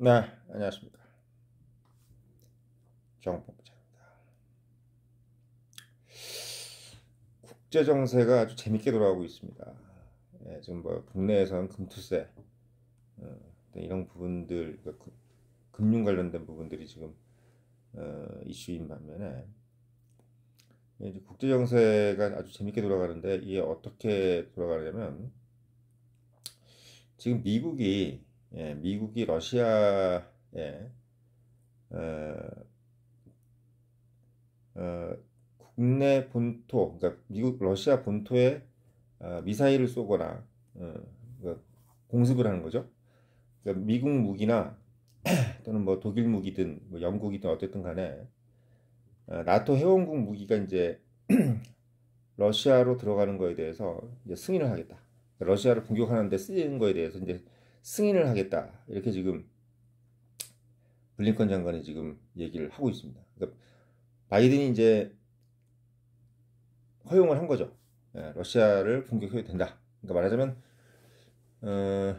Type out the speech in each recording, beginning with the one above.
네, 안녕하십니까. 정봉자입니다. 국제 정세가 아주 재밌게 돌아가고 있습니다. 예, 지금 뭐 국내에서는 금투세 이런 부분들, 금융 관련된 부분들이 지금 이슈인 반면에 이제 국제 정세가 아주 재밌게 돌아가는데 이게 어떻게 돌아가냐면 지금 미국이 러시아에 어, 어, 국내 본토, 그러니까 미국 러시아 본토에 미사일을 쏘거나 그러니까 공습을 하는 거죠. 그러니까 미국 무기나 또는 뭐 독일 무기든 뭐 영국이든 어쨌든 간에 나토 회원국 무기가 이제 러시아로 들어가는 거에 대해서 이제 승인을 하겠다. 그러니까 러시아를 공격하는데 쓰이는 거에 대해서 이제 승인을 하겠다. 이렇게 지금 블링컨 장관이 지금 얘기를 하고 있습니다. 그러니까 바이든이 이제 허용을 한 거죠. 예, 러시아를 공격해도 된다. 그러니까 말하자면 어,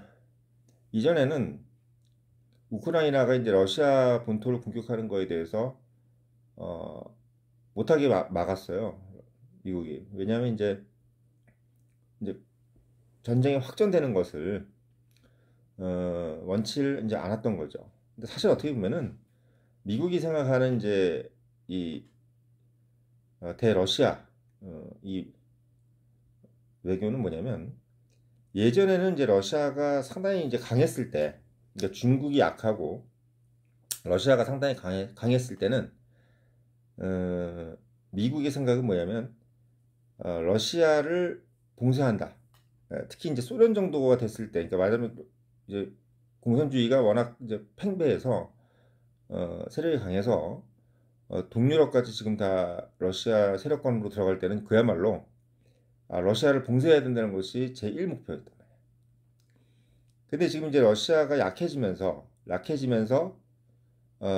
이전에는 우크라이나가 이제 러시아 본토를 공격하는 거에 대해서 어, 못하게 막았어요. 미국이. 왜냐하면 이제 전쟁이 확전되는 것을 원치를 이제 않았던 거죠. 근데 사실 어떻게 보면은 미국이 생각하는 이제 이 대러시아 이 외교는 뭐냐면 예전에는 이제 러시아가 상당히 이제 강했을 때, 그러니까 중국이 약하고 러시아가 상당히 강했을 때는 어, 미국의 생각은 뭐냐면 러시아를 봉쇄한다. 특히 이제 소련 정도가 됐을 때, 그러니까 말하자면 이제 공산주의가 워낙 이제 팽배해서 세력이 강해서 동유럽까지 지금 다 러시아 세력권으로 들어갈 때는 그야말로 러시아를 봉쇄해야 된다는 것이 제1 목표였다. 근데 지금 이제 러시아가 약해지면서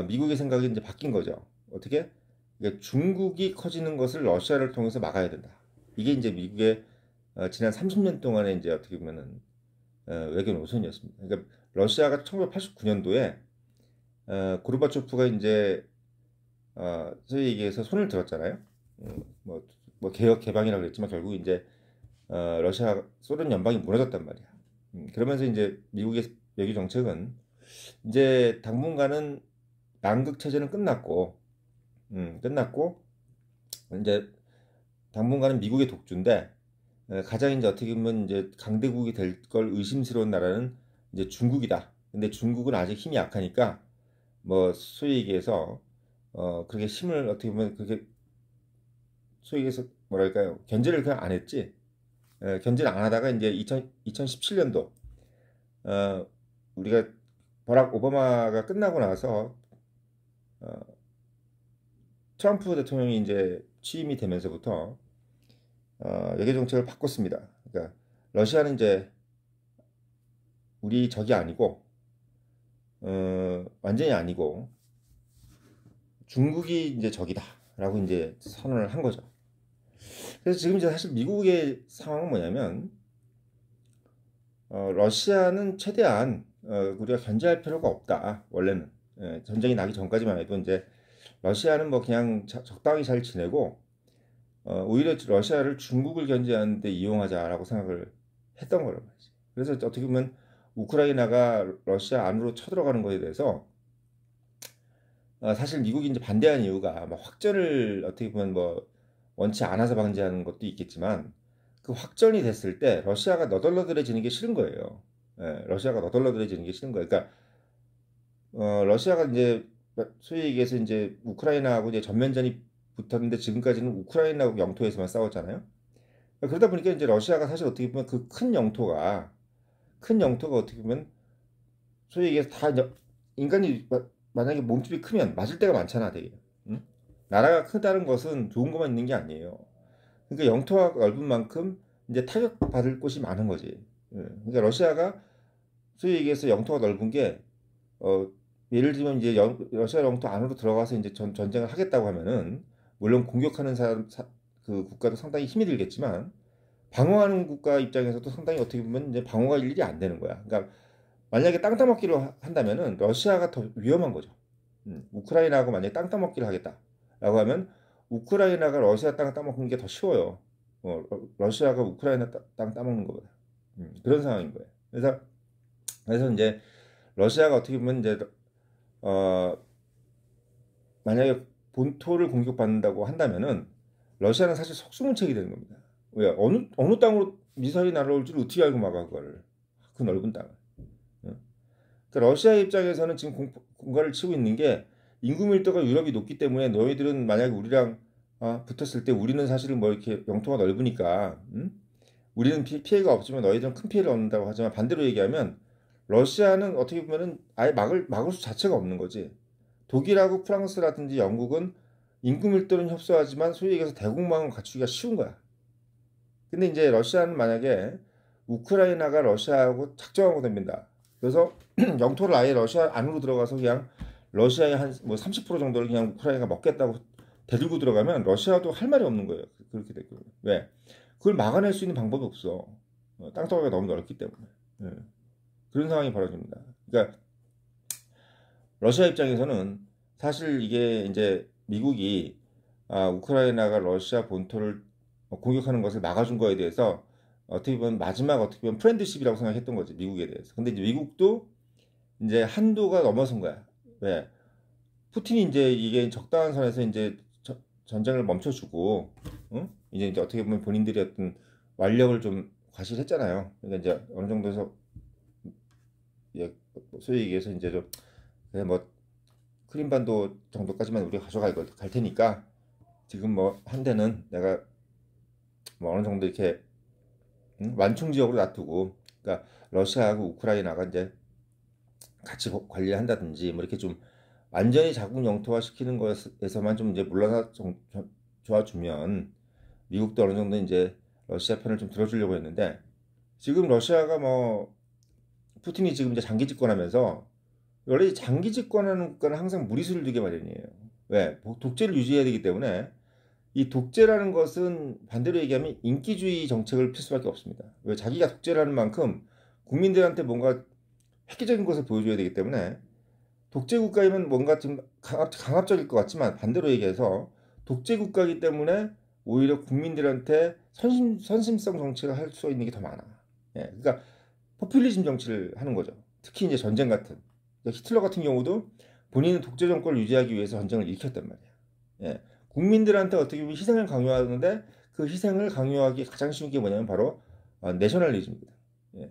미국의 생각이 이제 바뀐 거죠. 어떻게? 그러니까 중국이 커지는 것을 러시아를 통해서 막아야 된다. 이게 이제 미국의 지난 30년 동안의 이제 어떻게 보면은 외교 노선이었습니다. 그러니까 러시아가 1989년도에 고르바초프가 이제 소위 얘기해서 손을 들었잖아요. 뭐, 뭐 개혁 개방이라고 그랬지만 결국 이제 러시아 소련 연방이 무너졌단 말이야. 그러면서 이제 미국의 외교 정책은 이제 당분간은 양극 체제는 끝났고 이제 당분간은 미국의 독주인데 가장 이제 어떻게 보면 이제 강대국이 될 걸 의심스러운 나라는 이제 중국이다. 근데 중국은 아직 힘이 약하니까 뭐 소위 얘기해서 그렇게 힘을 어떻게 보면 그렇게 소위 얘기해서 뭐랄까요 견제를 그냥 안 했지. 견제를 안 하다가 이제 2017년도 우리가 버락 오바마가 끝나고 나서 어, 트럼프 대통령이 이제 취임이 되면서부터 외교 정책을 바꿨습니다. 그러니까 러시아는 이제 우리 적이 아니고 완전히 아니고 중국이 이제 적이다라고 이제 선언을 한 거죠. 그래서 지금 이제 사실 미국의 상황은 뭐냐면 러시아는 최대한 우리가 견제할 필요가 없다. 원래는 전쟁이 나기 전까지만 해도 이제 러시아는 뭐 그냥 적당히 잘 지내고 오히려 러시아를 중국을 견제하는 데 이용하자라고 생각을 했던 거란 말이지. 그래서 어떻게 보면 우크라이나가 러시아 안으로 쳐들어가는 것에 대해서 사실 미국이 이제 반대한 이유가 뭐 확전을 어떻게 보면 뭐 원치 않아서 방지하는 것도 있겠지만 그 확전이 됐을 때 러시아가 너덜너덜해지는 게 싫은 거예요. 러시아가 너덜너덜해지는 게 싫은 거예요. 그러니까 러시아가 이제 소위 얘기해서 이제 우크라이나하고 이제 전면전이 붙었는데 지금까지는 우크라이나 영토에서만 싸웠잖아요. 그러다 보니까 이제 러시아가 사실 어떻게 보면 그 큰 영토가 어떻게 보면 소위 얘기해서 인간이 만약에 몸집이 크면 맞을 때가 많잖아, 되게. 응? 나라가 크다는 것은 좋은 것만 있는 게 아니에요. 그러니까 영토가 넓은 만큼 이제 타격받을 곳이 많은 거지. 그러니까 러시아가 소위 얘기해서 영토가 넓은 게 어, 예를 들면 이제 러시아 영토 안으로 들어가서 이제 전쟁을 하겠다고 하면은 물론 공격하는 그 국가도 상당히 힘이 들겠지만 방어하는 국가 입장에서도 상당히 어떻게 보면 이제 방어가 일일이 안 되는 거야. 그러니까 만약에 땅 따먹기로 한다면은 러시아가 더 위험한 거죠. 우크라이나하고 만약에 땅 따먹기를 하겠다라고 하면 우크라이나가 러시아 땅 따먹는 게 더 쉬워요. 러시아가 우크라이나 땅 따먹는 것보다. 그런 상황인 거예요. 그래서 이제 러시아가 어떻게 보면 이제 어, 만약에 본토를 공격받는다고 한다면은 러시아는 사실 속수무책이 되는 겁니다. 왜 어느 땅으로 미사일이 날아올 줄 어떻게 알고 막아 그걸 그 넓은 땅을. 그러니까 러시아 입장에서는 지금 공갈을 치고 있는 게 인구 밀도가 유럽이 높기 때문에 너희들은 만약에 우리랑 붙었을 때 우리는 사실은 뭐 이렇게 영토가 넓으니까 우리는 피해가 없지만 너희들은 큰 피해를 얻는다고 하지만 반대로 얘기하면 러시아는 어떻게 보면은 아예 막을 수 자체가 없는 거지. 독일하고 프랑스라든지 영국은 인구 밀도는 협소하지만 소위 얘기해서 대공망을 갖추기가 쉬운 거야. 근데 이제 러시아는 만약에 우크라이나가 러시아하고 작정하고 됩니다. 그래서 영토를 아예 러시아 안으로 들어가서 그냥 러시아의 한 뭐 30% 정도를 그냥 우크라이나가 먹겠다고 데리고 들어가면 러시아도 할 말이 없는 거예요. 그렇게 되고. 왜? 그걸 막아낼 수 있는 방법이 없어. 땅덩어리가 너무 넓기 때문에. 예. 그런 상황이 벌어집니다. 그러니까 러시아 입장에서는 사실 이게 이제 미국이 우크라이나가 러시아 본토를 공격하는 것을 막아준 거에 대해서 어떻게 보면 마지막 어떻게 보면 프렌드십이라고 생각했던 거지 미국에 대해서. 근데 이제 미국도 이제 한도가 넘어선 거야. 왜? 푸틴이 이제 이게 적당한 선에서 이제 전쟁을 멈춰주고, 이제 어떻게 보면 본인들이 어떤 완력을 좀 과시했잖아요. 그러니까 이제 어느 정도에서 소위 얘기해서 이제 좀 그래 뭐 크림반도 정도까지만 우리가 갈 테니까 지금 뭐 한 대는 내가 뭐 어느 정도 이렇게 완충 지역으로 놔두고 그러니까 러시아하고 우크라이나가 이제 같이 관리한다든지 뭐 이렇게 좀 완전히 자국 영토화 시키는 것에서만 좀 이제 물러나 좋아주면 미국도 어느 정도 이제 러시아 편을 좀 들어주려고 했는데 지금 러시아가 뭐 푸틴이 지금 이제 장기 집권하면서 원래 장기 집권하는 국가는 항상 무리수를 두게 마련이에요. 왜? 독재를 유지해야 되기 때문에 이 독재라는 것은 반대로 얘기하면 인기주의 정책을 필 수밖에 없습니다. 왜? 자기가 독재를 하는 만큼 국민들한테 뭔가 획기적인 것을 보여줘야 되기 때문에 독재 국가이면 뭔가 좀 강압적일 것 같지만 반대로 얘기해서 독재 국가이기 때문에 오히려 국민들한테 선심성 정치를 할 수 있는 게 더 많아. 예, 그러니까 포퓰리즘 정치를 하는 거죠. 특히 이제 전쟁 같은. 그러니까 히틀러 같은 경우도 본인은 독재 정권을 유지하기 위해서 전쟁을 일으켰단 말이야. 예, 국민들한테 어떻게 보면 희생을 강요하는데 그 희생을 강요하기 가장 쉬운 게 뭐냐면 바로 내셔널리즘입니다. 예,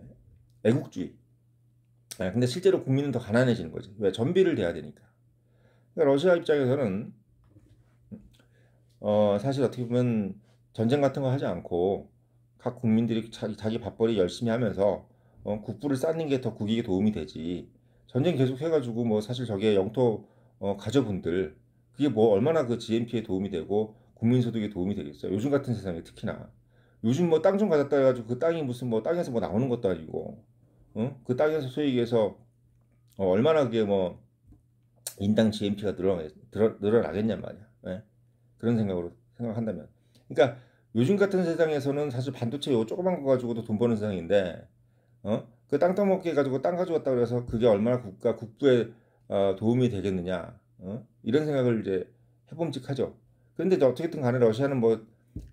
애국주의. 예, 근데 실제로 국민은 더 가난해지는 거지. 왜? 전비를 대야 되니까. 그러니까 러시아 입장에서는 사실 어떻게 보면 전쟁 같은 거 하지 않고 각 국민들이 자기 밥벌이 열심히 하면서 국부를 쌓는 게 더 국익에 도움이 되지. 전쟁 계속 해가지고 뭐 사실 저게 영토 가져분들 그게 뭐 얼마나 그 GNP에 도움이 되고 국민소득에 도움이 되겠어요. 요즘 같은 세상에 특히나. 요즘 뭐 땅 좀 가졌다 해가지고 그 땅이 무슨 뭐 땅에서 뭐 나오는 것도 아니고 그 땅에서 소위 얘기해서 얼마나 그게 뭐 인당 GNP가 늘어나겠냔 말이야. 예? 그런 생각한다면. 그러니까 요즘 같은 세상에서는 사실 반도체 요 조그만 거 가지고도 돈 버는 세상인데, 그 땅 따먹기 해가지고 땅 가져왔다 그래서 그게 얼마나 국부에 도움이 되겠느냐, 이런 생각을 이제 해봄직하죠. 그런데 이제 어떻게든 간에 러시아는 뭐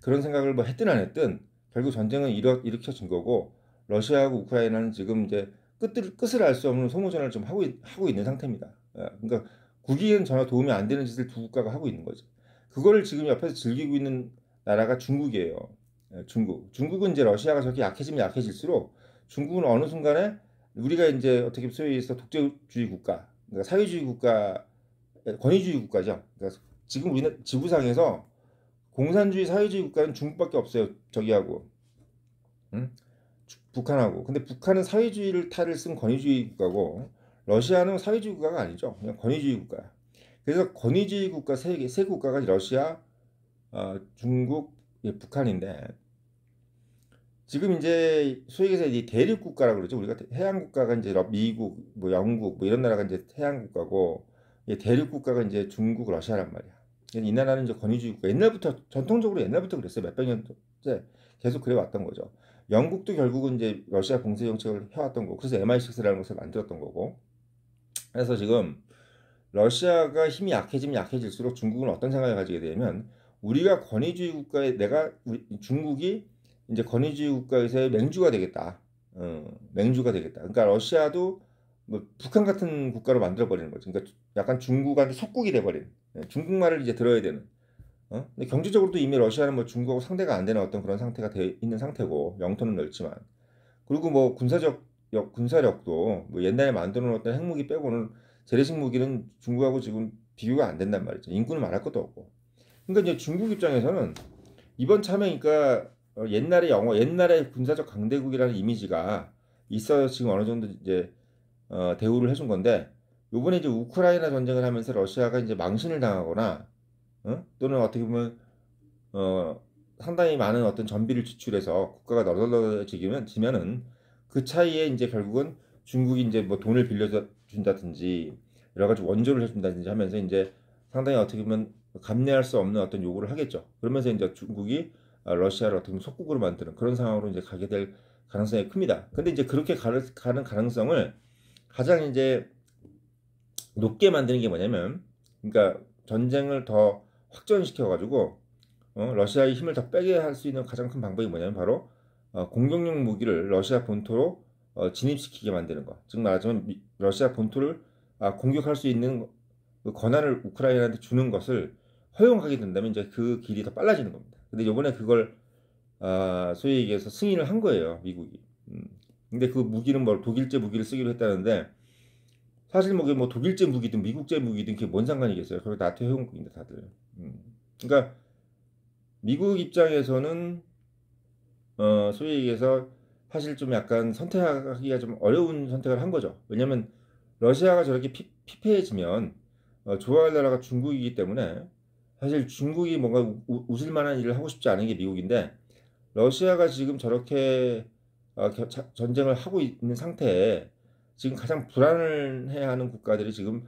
그런 생각을 뭐 했든 안 했든 결국 전쟁은 일으켜진 거고 러시아하고 우크라이나는 지금 이제 끝을 알 수 없는 소모전을 좀 하고 있는 상태입니다. 그러니까 국익은 전혀 도움이 안 되는 짓을 두 국가가 하고 있는 거죠. 그거를 지금 옆에서 즐기고 있는 나라가 중국이에요. 중국. 중국은 이제 러시아가 저렇게 약해지면 약해질수록 중국은 어느 순간에 우리가 이제 어떻게 소위 해서 독재주의 국가, 그러니까 사회주의 국가, 권위주의 국가죠. 그러니까 지금 우리는 지구상에서 공산주의 사회주의 국가는 중국밖에 없어요. 저기하고. 응? 북한하고. 근데 북한은 사회주의를 탈을 쓴 권위주의 국가고 러시아는 사회주의 국가가 아니죠. 그냥 권위주의 국가야. 그래서 권위주의 국가 세 국가가 러시아, 중국, 북한인데 지금 이제 소위 해서 이 대륙 국가라고 그러죠. 우리가 해양 국가가 이제 미국, 뭐 영국, 뭐 이런 나라가 이제 해양 국가고 대륙 국가가 이제 중국, 러시아란 말이야. 이 나라는 이제 권위주의 국가. 옛날부터 전통적으로 옛날부터 그랬어요. 몇백 년째 계속 그래 왔던 거죠. 영국도 결국은 이제 러시아 봉쇄 정책을 해왔던 거고, 그래서 MI6라는 것을 만들었던 거고. 그래서 지금 러시아가 힘이 약해지면 약해질수록 중국은 어떤 생각을 가지게 되냐면, 우리가 권위주의 국가에 중국이 이제 권위주의 국가에서의 맹주가 되겠다. 맹주가 되겠다. 그러니까 러시아도 뭐 북한 같은 국가로 만들어 버리는 거죠. 그러니까 약간 중국한테 속국이 돼 버리는. 중국말을 이제 들어야 되는. 근데 경제적으로도 이미 러시아는 뭐 중국하고 상대가 안 되는 어떤 그런 상태가 돼 있는 상태고, 영토는 넓지만. 그리고 뭐 군사력도 뭐 옛날에 만들어 놓았던 핵무기 빼고는, 재래식 무기는 중국하고 지금 비교가 안 된단 말이죠. 인구는 말할 것도 없고. 그러니까 이제 중국 입장에서는 이번 참여니까 옛날에 군사적 강대국이라는 이미지가 있어서 지금 어느 정도 이제 대우를 해준 건데, 요번에 이제 우크라이나 전쟁을 하면서 러시아가 이제 망신을 당하거나, 또는 어떻게 보면 어, 상당히 많은 어떤 전비를 지출해서 국가가 너덜너덜해지면은, 그 차이에 이제 결국은 중국이 이제 뭐 돈을 빌려 준다든지 여러 가지 원조를 해준다든지 하면서 이제 상당히 어떻게 보면 감내할 수 없는 어떤 요구를 하겠죠. 그러면서 이제 중국이 러시아를 어떻게 보면 속국으로 만드는 그런 상황으로 이제 가게 될 가능성이 큽니다. 근데 이제 그렇게 가는 가능성을 가장 이제 높게 만드는 게 뭐냐면, 그러니까 전쟁을 더 확전시켜가지고 러시아의 힘을 더 빼게 할 수 있는 가장 큰 방법이 뭐냐면, 바로 공격용 무기를 러시아 본토로 진입시키게 만드는 것. 즉 말하자면 러시아 본토를 공격할 수 있는 그 권한을 우크라이나한테 주는 것을 허용하게 된다면 이제 그 길이 더 빨라지는 겁니다. 근데 이번에 그걸 소위 얘기해서 승인을 한 거예요, 미국이. 근데 그 무기는 뭐 독일제 무기를 쓰기로 했다는데, 사실 뭐 독일제 무기든 미국제 무기든 그게 뭔 상관이겠어요. 그리고 나토 회원국인데 다들. 그러니까 미국 입장에서는 소위 얘기해서 사실 좀 약간 선택하기가 좀 어려운 선택을 한 거죠. 왜냐면 러시아가 저렇게 피폐해지면 좋아할 나라가 중국이기 때문에, 사실 중국이 뭔가 웃을 만한 일을 하고 싶지 않은 게 미국인데, 러시아가 지금 저렇게 전쟁을 하고 있는 상태에 지금 가장 불안해하는 국가들이 지금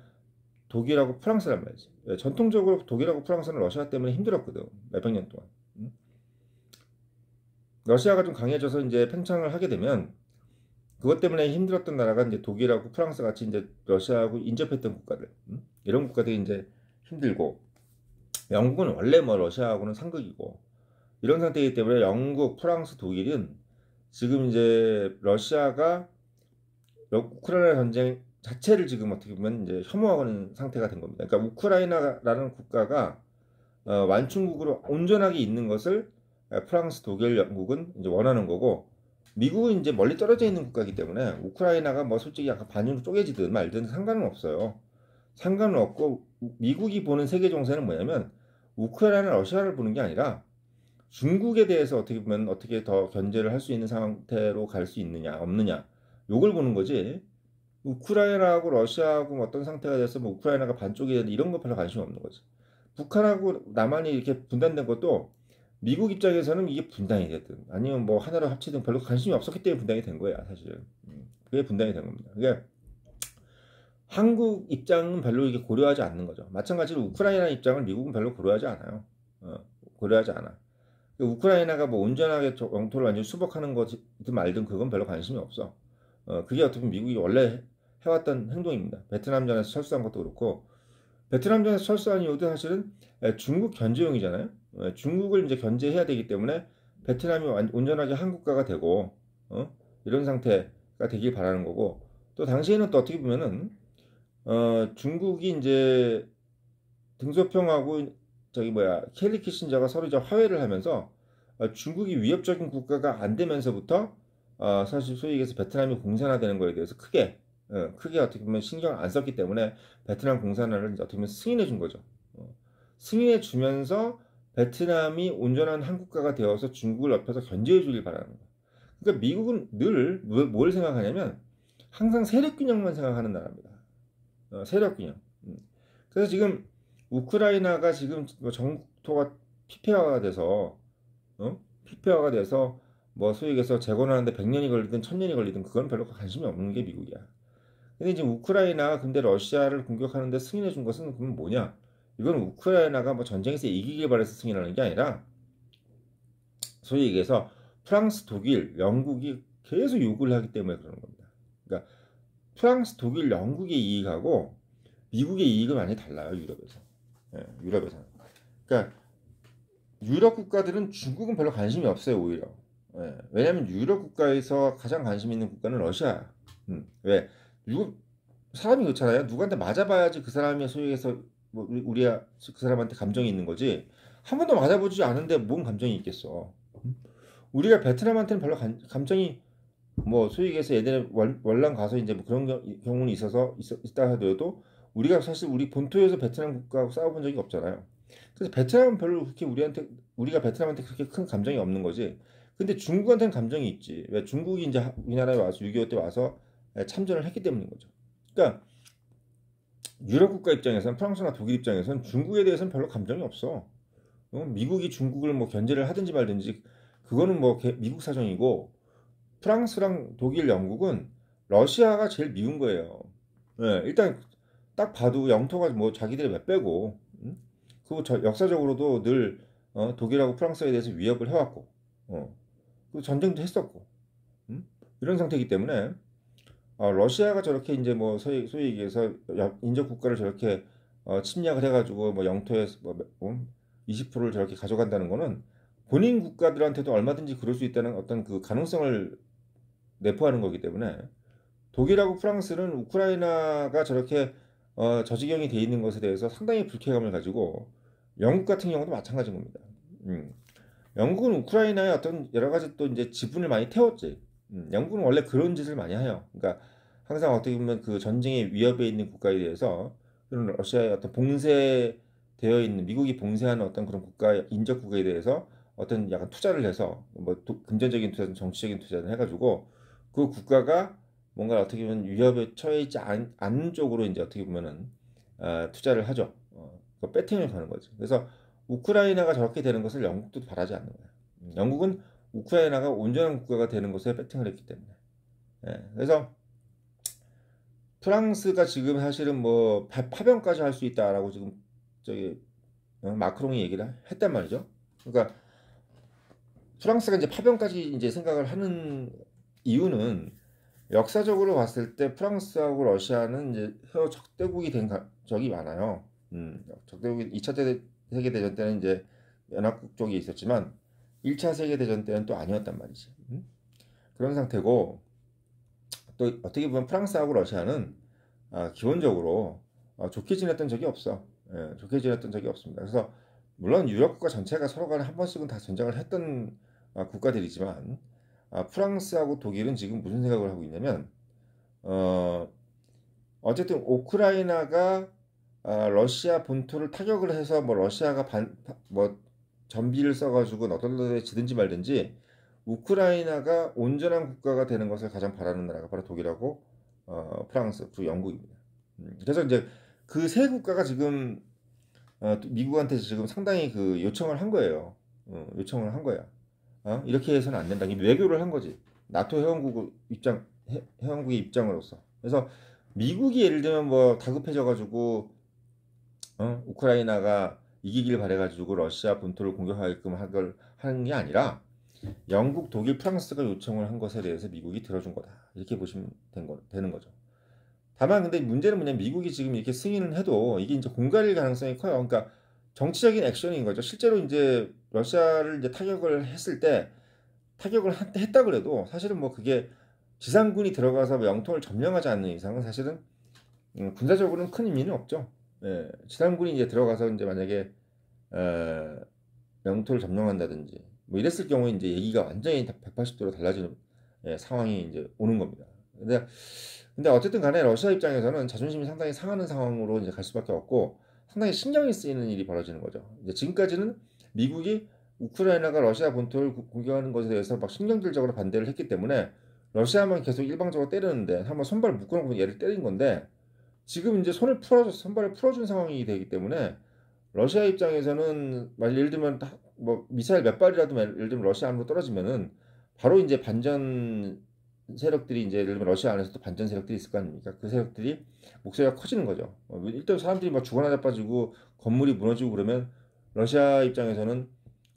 독일하고 프랑스란 말이지. 전통적으로 독일하고 프랑스는 러시아 때문에 힘들었거든. 몇백 년 동안. 러시아가 좀 강해져서 이제 팽창을 하게 되면, 그것 때문에 힘들었던 나라가 이제 독일하고 프랑스 같이 이제 러시아하고 인접했던 국가들, 이런 국가들이 이제 힘들고, 영국은 원래 뭐 러시아하고는 상극이고, 이런 상태이기 때문에 영국, 프랑스, 독일은 지금 이제 러시아가 우크라이나 전쟁 자체를 지금 어떻게 보면 이제 혐오하는 상태가 된 겁니다. 그러니까 우크라이나라는 국가가 완충국으로 온전하게 있는 것을 프랑스, 독일, 영국은 이제 원하는 거고, 미국은 이제 멀리 떨어져 있는 국가이기 때문에 우크라이나가 뭐 솔직히 약간 반으로 쪼개지든 말든 상관은 없어요. 상관은 없고, 미국이 보는 세계 정세는 뭐냐면, 우크라이나, 러시아를 보는 게 아니라 중국에 대해서 어떻게 보면 어떻게 더 견제를 할 수 있는 상태로 갈 수 있느냐 없느냐, 요걸 보는 거지. 우크라이나하고 러시아하고 뭐 어떤 상태가 돼서 뭐 우크라이나가 반쪽이 되는 이런 거 별로 관심이 없는 거지. 북한하고 남한이 이렇게 분단된 것도 미국 입장에서는 이게 분단이 됐든 아니면 뭐 하나로 합치든 별로 관심이 없었기 때문에 분단이 된 거야, 사실은. 그게 분단이 된 겁니다. 그게 한국 입장은 별로 이게 고려하지 않는 거죠. 마찬가지로 우크라이나 입장을 미국은 별로 고려하지 않아요. 고려하지 않아. 우크라이나가 뭐 온전하게 영토를 완전히 수복하는 거든 말든 그건 별로 관심이 없어. 그게 어떻게 보면 미국이 원래 해왔던 행동입니다. 베트남전에서 철수한 것도 그렇고, 베트남전에서 철수한 이유도 사실은 중국 견제용이잖아요. 중국을 이제 견제해야 되기 때문에 베트남이 온전하게 한국가가 되고, 이런 상태가 되길 바라는 거고, 또 당시에는 또 어떻게 보면은 중국이 이제 등소평하고 저기 뭐야 켈리 키신저가 서로 이제 화해를 하면서 중국이 위협적인 국가가 안 되면서부터 사실 소위 얘기해서 베트남이 공산화되는 거에 대해서 크게 어떻게 보면 신경 안 썼기 때문에 베트남 공산화를 이제 어떻게 보면 승인해 준 거죠. 승인해 주면서 베트남이 온전한 한국가가 되어서 중국을 옆에서 견제해 주길 바라는 거예요. 그러니까 미국은 늘 뭘 생각하냐면 항상 세력 균형만 생각하는 나라입니다. 세력 균형. 그래서 지금 우크라이나가 지금 뭐 정토가 피폐화가 돼서 피폐화가 돼서 뭐 소위 얘기해서 재건하는데 100년이 걸리든 1000년이 걸리든 그건 별로 관심이 없는 게 미국이야. 근데 지금 우크라이나가 근데 러시아를 공격하는데 승인해 준 것은 그럼 뭐냐? 이건 우크라이나가 뭐 전쟁에서 이기길 바라서 승인하는 게 아니라 소위 얘기해서 프랑스, 독일, 영국이 계속 요구를 하기 때문에 그러는 겁니다. 그러니까 프랑스, 독일, 영국의 이익하고 미국의 이익은 많이 달라요, 유럽에서. 예, 유럽에서는. 그러니까 유럽 국가들은 중국은 별로 관심이 없어요, 오히려. 예, 왜냐하면 유럽 국가에서 가장 관심 있는 국가는 러시아야. 왜? 유럽 사람이 그렇잖아요. 누구한테 맞아봐야지 그 사람이 소유해서 뭐 우리야 그 사람한테 감정이 있는 거지. 한 번도 맞아보지 않은데 뭔 감정이 있겠어. 우리가 베트남한테는 별로 감정이 뭐 소위 얘기해서 예전에 월남 가서 이제 뭐 그런 경우는 있다 하더라도 우리가 사실 우리 본토에서 베트남 국가하고 싸워본 적이 없잖아요. 그래서 베트남은 별로 그렇게 우리가 베트남한테 그렇게 큰 감정이 없는 거지. 근데 중국한테는 감정이 있지. 왜 중국이 이제 우리나라에 와서 6.25 때 와서 참전을 했기 때문인 거죠. 그러니까 유럽 국가 입장에서는 프랑스나 독일 입장에서는 중국에 대해서는 별로 감정이 없어. 미국이 중국을 뭐 견제를 하든지 말든지 그거는 뭐 미국 사정이고 프랑스랑 독일, 영국은 러시아가 제일 미운 거예요. 예, 일단 딱 봐도 영토가 뭐 자기들이 몇 빼고, 그리고 역사적으로도 늘 독일하고 프랑스에 대해서 위협을 해왔고, 그리고 전쟁도 했었고, 이런 상태이기 때문에 러시아가 저렇게 이제 뭐 소위 얘기해서 인접 국가를 저렇게 침략을 해가지고 뭐 영토에서 뭐 20%를 저렇게 가져간다는 거는 본인 국가들한테도 얼마든지 그럴 수 있다는 어떤 그 가능성을 내포하는 거기 때문에 독일하고 프랑스는 우크라이나가 저렇게 저지경이 돼 있는 것에 대해서 상당히 불쾌감을 가지고 영국 같은 경우도 마찬가지인 겁니다. 음. 영국은 우크라이나에 어떤 여러 가지 또 이제 지분을 많이 태웠지. 영국은 원래 그런 짓을 많이 해요. 그러니까 항상 어떻게 보면 그 전쟁의 위협에 있는 국가에 대해서 그런 러시아의 어떤 봉쇄되어 있는 미국이 봉쇄하는 어떤 그런 국가 인접 국가에 대해서 어떤 약간 투자를 해서 뭐 금전적인 투자든 정치적인 투자든 해가지고 그 국가가 뭔가 어떻게 보면 위협에 처해 있지 않은 쪽으로 이제 어떻게 보면은 투자를 하죠. 그 배팅을 거는 거지. 그래서 우크라이나가 저렇게 되는 것을 영국도 바라지 않는 거야. 영국은 우크라이나가 온전한 국가가 되는 것에 배팅을 했기 때문에. 예, 그래서 프랑스가 지금 사실은 뭐 파병까지 할 수 있다라고 지금 저기 마크롱이 얘기를 했단 말이죠. 그러니까 프랑스가 이제 파병까지 이제 생각을 하는 이유는 역사적으로 봤을 때 프랑스하고 러시아는 이제 서로 적대국이 된 적이 많아요. 적대국이 2차 세계대전 때는 이제 연합국 쪽이 있었지만 1차 세계대전 때는 또 아니었단 말이지. 그런 상태고 또 어떻게 보면 프랑스하고 러시아는 기본적으로 좋게 지냈던 적이 없어. 예, 좋게 지냈던 적이 없습니다. 그래서 물론 유럽 국가 전체가 서로 간에 한 번씩은 다 전쟁을 했던 국가들이지만 프랑스하고 독일은 지금 무슨 생각을 하고 있냐면 어, 어쨌든 우크라이나가 러시아 본토를 타격을 해서 뭐 러시아가 뭐 전비를 써가지고 어떤 데에 지든지 말든지 우크라이나가 온전한 국가가 되는 것을 가장 바라는 나라가 바로 독일하고 프랑스 그리고 영국입니다. 그래서 이제 그 세 국가가 지금 미국한테 지금 상당히 그 요청을 한 거예요. 요청을 한 거야. 이렇게 해서는 안 된다. 이 외교를 한 거지. 나토 회원국의 입장으로서. 그래서 미국이 예를 들면 뭐 다급해져가지고 우크라이나가 이기길 바래가지고 러시아 본토를 공격하게끔 하는 게 아니라 영국, 독일, 프랑스가 요청을 한 것에 대해서 미국이 들어준 거다. 이렇게 보시면 되는 거죠. 다만 근데 문제는 뭐냐면 미국이 지금 이렇게 승인을 해도 이게 이제 공갈일 가능성이 커요. 그러니까 정치적인 액션인 거죠. 실제로 이제 러시아를 이제 타격을 했을 때 타격을 했다 그래도 사실은 뭐 그게 지상군이 들어가서 뭐 영토를 점령하지 않는 이상은 사실은 군사적으로는 큰 의미는 없죠. 예, 지상군이 이제 들어가서 이제 만약에 어, 영토를 점령한다든지 뭐 이랬을 경우에 이제 얘기가 완전히 180도로 달라지는 상황이 이제 오는 겁니다. 근데 어쨌든 간에 러시아 입장에서는 자존심이 상당히 상하는 상황으로 이제 갈 수밖에 없고 상당히 신경이 쓰이는 일이 벌어지는 거죠. 이제 지금까지는 미국이 우크라이나가 러시아 본토를 공격하는 것에 대해서 막 신경질적으로 반대를 했기 때문에 러시아만 계속 일방적으로 때리는데 한번 손발을 묶어놓고 얘를 때린 건데 지금 이제 손발을 풀어준 상황이 되기 때문에 러시아 입장에서는 예를 들면 뭐 미사일 몇 발이라도 예를 들면 러시아 안으로 떨어지면은 바로 이제 반전 세력들이 이제 예를 들면 러시아 안에서도 반전 세력들이 있을 거 아닙니까? 그 세력들이 목소리가 커지는 거죠. 일단 사람들이 막 죽어나 자빠지고 건물이 무너지고 그러면 러시아 입장에서는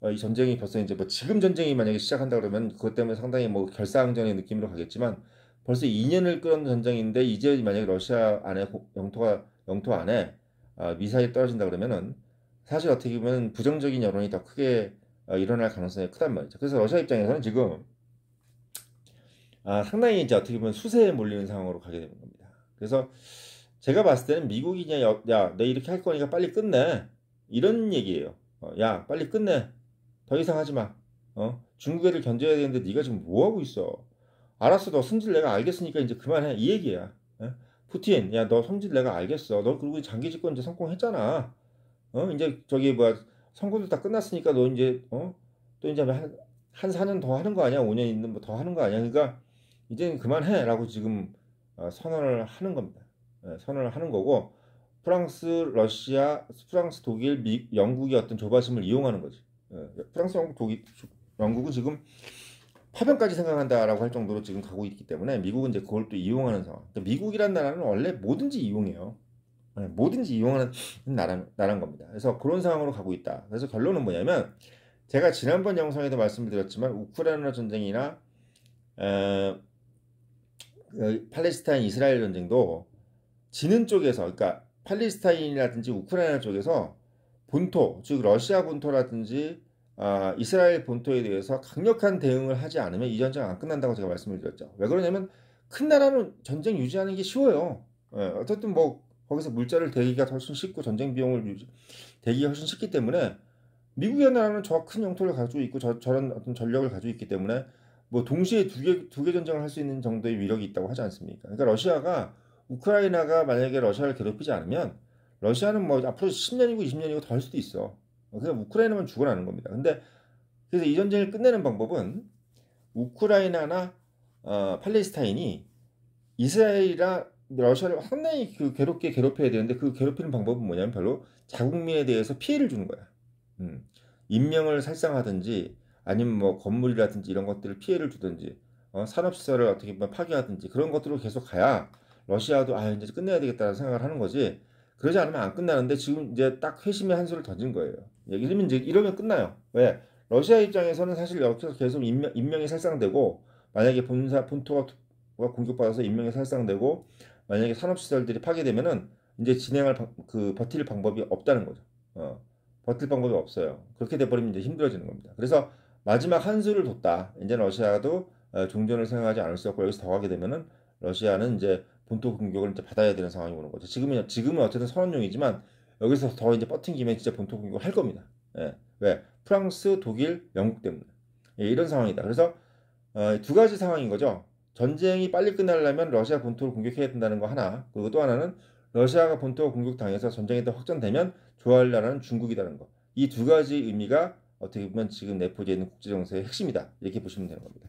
이 전쟁이 벌써 이제 뭐 지금 전쟁이 만약에 시작한다 그러면 그것 때문에 상당히 뭐 결사항전의 느낌으로 가겠지만 벌써 2년을 끌은 전쟁인데 이제 만약에 러시아 안에 영토 안에 미사일이 떨어진다 그러면은 사실 어떻게 보면 부정적인 여론이 더 크게 일어날 가능성이 크단 말이죠. 그래서 러시아 입장에서는 지금 상당히 이제 어떻게 보면 수세에 몰리는 상황으로 가게 되는 겁니다. 그래서 제가 봤을 때는 미국이냐, 야, 내 이렇게 할 거니까 빨리 끝내. 이런 얘기예요. 야, 빨리 끝내. 더 이상 하지 마. 중국애를 견제해야 되는데 네가 지금 뭐 하고 있어? 알았어, 너 성질 내가 알겠으니까 이제 그만해. 이 얘기야. 푸틴, 야, 너 성질 내가 알겠어. 너 그리고 장기 집권 이제 성공했잖아. 이제 저기 뭐야 선거도 다 끝났으니까 너 이제 또 이제 한 4년 더 하는 거 아니야? 5년 있는 뭐 더 하는 거 아니야? 그러니까 이제는 그만해라고 지금 선언을 하는 겁니다. 선언을 하는 거고 프랑스, 러시아, 프랑스, 독일, 영국이 어떤 조바심을 이용하는 거지. 프랑스, 영국, 독일, 영국은 지금 파병까지 생각한다라고 할 정도로 지금 가고 있기 때문에 미국은 이제 그걸 또 이용하는 상황. 그러니까 미국이란 나라는 원래 뭐든지 이용해요. 뭐든지 이용하는 나라인 겁니다. 그래서 그런 상황으로 가고 있다. 그래서 결론은 뭐냐면 제가 지난번 영상에도 말씀을 드렸지만 우크라이나 전쟁이나 팔레스타인 이스라엘 전쟁도 지는 쪽에서 그러니까 팔레스타인이라든지 우크라이나 쪽에서 본토 즉 러시아 본토라든지 이스라엘 본토에 대해서 강력한 대응을 하지 않으면 이 전쟁 안 끝난다고 제가 말씀을 드렸죠. 왜 그러냐면 큰 나라는 전쟁 유지하는 게 쉬워요. 어쨌든 뭐 거기서 물자를 대기가 훨씬 쉽고 전쟁 비용을 대기가 훨씬 쉽기 때문에 미국의 나라는 저 큰 영토를 가지고 있고 저런 어떤 전력을 가지고 있기 때문에 뭐 동시에 두 개 전쟁을 할 수 있는 정도의 위력이 있다고 하지 않습니까? 그러니까 러시아가 우크라이나가 만약에 러시아를 괴롭히지 않으면 러시아는 뭐 앞으로 10년이고 20년이고 더 할 수도 있어. 그냥 우크라이나만 죽어나는 겁니다. 근데 그래서 이 전쟁을 끝내는 방법은 우크라이나나 팔레스타인이 이스라엘이나 러시아를 상당히 괴롭게 괴롭혀야 되는데 그 괴롭히는 방법은 뭐냐면 별로 자국민에 대해서 피해를 주는 거야. 음. 인명을 살상하든지 아니면 뭐 건물이라든지 이런 것들을 피해를 주든지 산업시설을 어떻게 보면 파괴하든지 그런 것들로 계속 가야 러시아도 이제 끝내야 되겠다는 생각을 하는 거지. 그러지 않으면 안 끝나는데 지금 이제 딱 회심의 한 수를 던진 거예요. 이러면 이제 이러면 끝나요. 왜? 러시아 입장에서는 사실 여기서 계속 인명이 살상되고 만약에 본토가 공격받아서 인명이 살상되고 만약에 산업시설들이 파괴되면은 이제 버틸 방법이 없다는 거죠. 버틸 방법이 없어요. 그렇게 돼버리면 이제 힘들어지는 겁니다. 그래서 마지막 한 수를 뒀다. 이제 러시아도 종전을 생각하지 않을 수 없고 여기서 더 가게 되면은 러시아는 이제 본토 공격을 이제 받아야 되는 상황이 오는 거죠. 지금은 어쨌든 선언용이지만 여기서 더 이제 버틴 김에 진짜 본토 공격을 할 겁니다. 왜? 프랑스, 독일, 영국 때문에. 이런 상황이다. 그래서 두 가지 상황인 거죠. 전쟁이 빨리 끝나려면 러시아 본토를 공격해야 된다는 거 하나. 그리고 또 하나는 러시아가 본토 공격당해서 전쟁이 더 확전되면 좋아할 나라는 중국이라는 거. 이 두 가지 의미가 어떻게 보면 지금 내포되어 있는 국제 정세의 핵심이다. 이렇게 보시면 되는 겁니다.